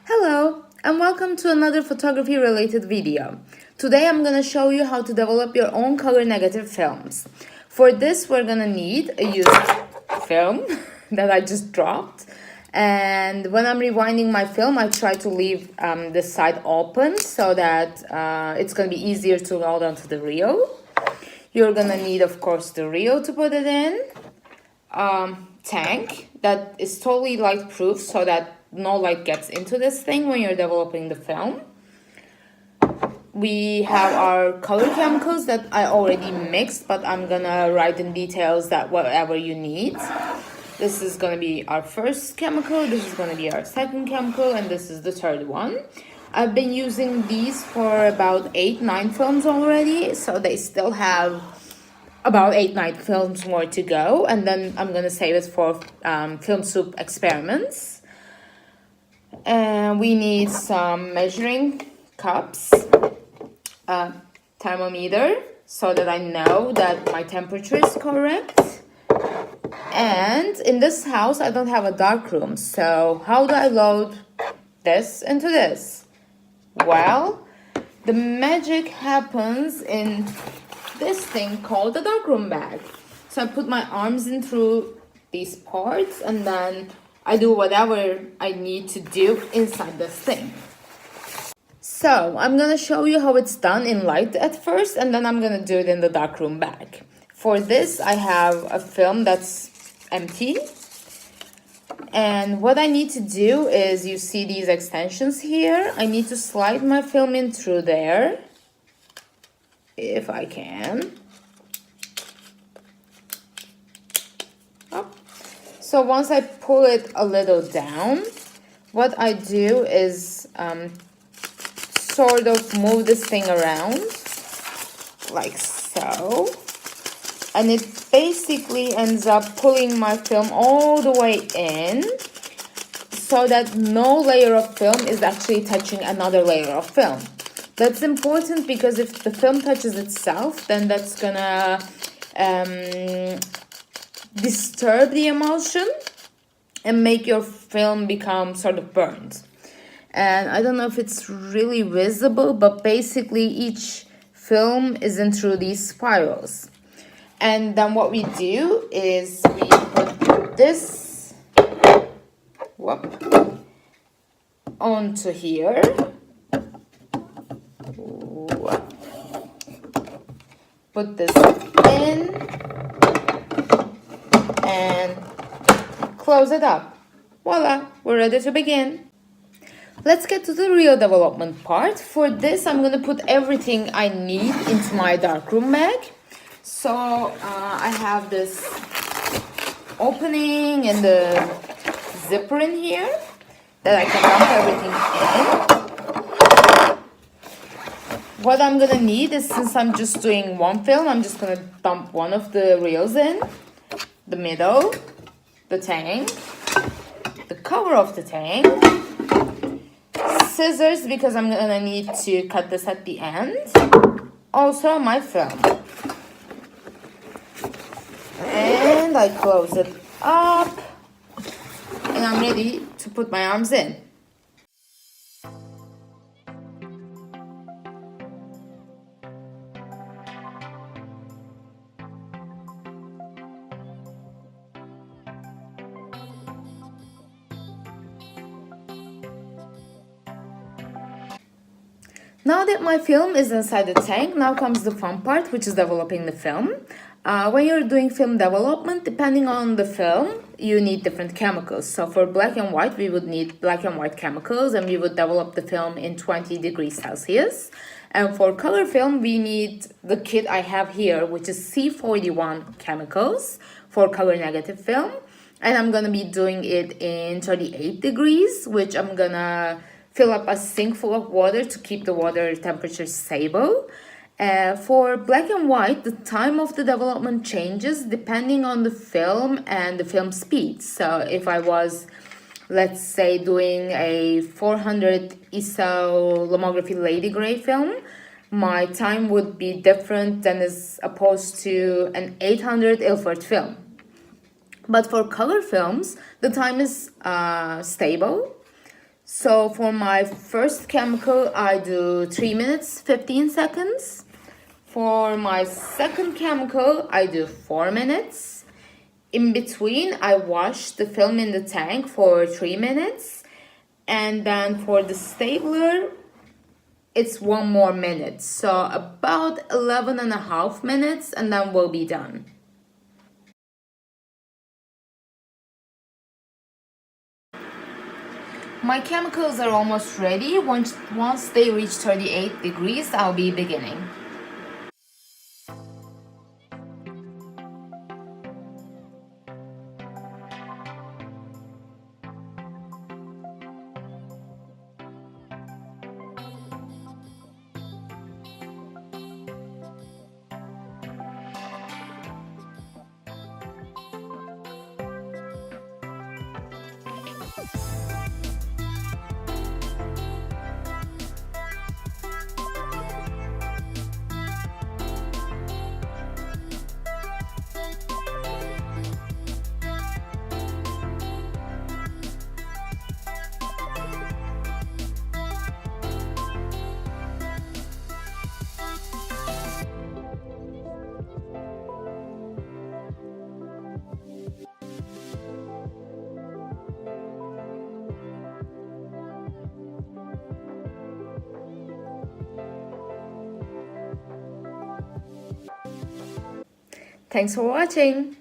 Hello and welcome to another photography related video. Today I'm going to show you how to develop your own color negative films. For this we're going to need a used film that I just dropped, and when I'm rewinding my film I try to leave this side open so that it's going to be easier to load onto the reel. You're going to need, of course, the reel to put it in, tank that is totally light proof so that no light gets into this thing when you're developing the film. We have our color chemicals that I already mixed, but I'm gonna write in details that whatever you need. This is gonna be our first chemical, this is gonna be our second chemical, and this is the third one. I've been using these for about 8-9 films already, so they still have about 8-9 films more to go, and then I'm gonna save it for film soup experiments. And we need some measuring cups, a thermometer so that I know that my temperature is correct. And in this house I don't have a dark room, so how do I load this into this? Well, the magic happens in this thing called the darkroom bag. So I put my arms in through these parts and then I do whatever I need to do inside this thing. So I'm gonna show you how it's done in light at first, and then I'm gonna do it in the darkroom bag. For this I have a film that's empty, and what I need to do is, you see these extensions here, I need to slide my film in through there if I can. So once I pull it a little down, what I do is sort of move this thing around like so, and it basically ends up pulling my film all the way in so that no layer of film is actually touching another layer of film. That's important because if the film touches itself, then that's gonna disturb the emulsion and make your film become sort of burnt. And I don't know if it's really visible, but basically each film is in through these spirals. And then what we do is we put this onto here. Put this in and close it up. Voila, we're ready to begin. Let's get to the real development part. For this, I'm gonna put everything I need into my darkroom bag. So I have this opening and the zipper in here that I can dump everything in. What I'm gonna need is, since I'm just doing one film, I'm just gonna dump one of the reels in, the middle, the tank, the cover of the tank, scissors because I'm gonna need to cut this at the end, also my film, and I close it up and I'm ready to put my arms in. Now that my film is inside the tank, now comes the fun part, which is developing the film. When you're doing film development, depending on the film, you need different chemicals. So for black and white, we would need black and white chemicals, and we would develop the film in 20 degrees Celsius. And for color film, we need the kit I have here, which is C-41 chemicals for color negative film. And I'm gonna be doing it in 38 degrees, which I'm gonna fill up a sink full of water to keep the water temperature stable. For black and white, the time of the development changes depending on the film and the film speed. So if I was, let's say, doing a 400 ISO lomography lady gray film, my time would be different than as opposed to an 800 Ilford film. But for color films, the time is stable. So for my first chemical, I do 3 minutes, 15 seconds. For my second chemical, I do 4 minutes. In between, I wash the film in the tank for 3 minutes. And then for the stapler, it's 1 more minute. So about 11.5 minutes, and then we'll be done. My chemicals are almost ready. Once they reach 38 degrees, I'll be beginning. Thanks for watching.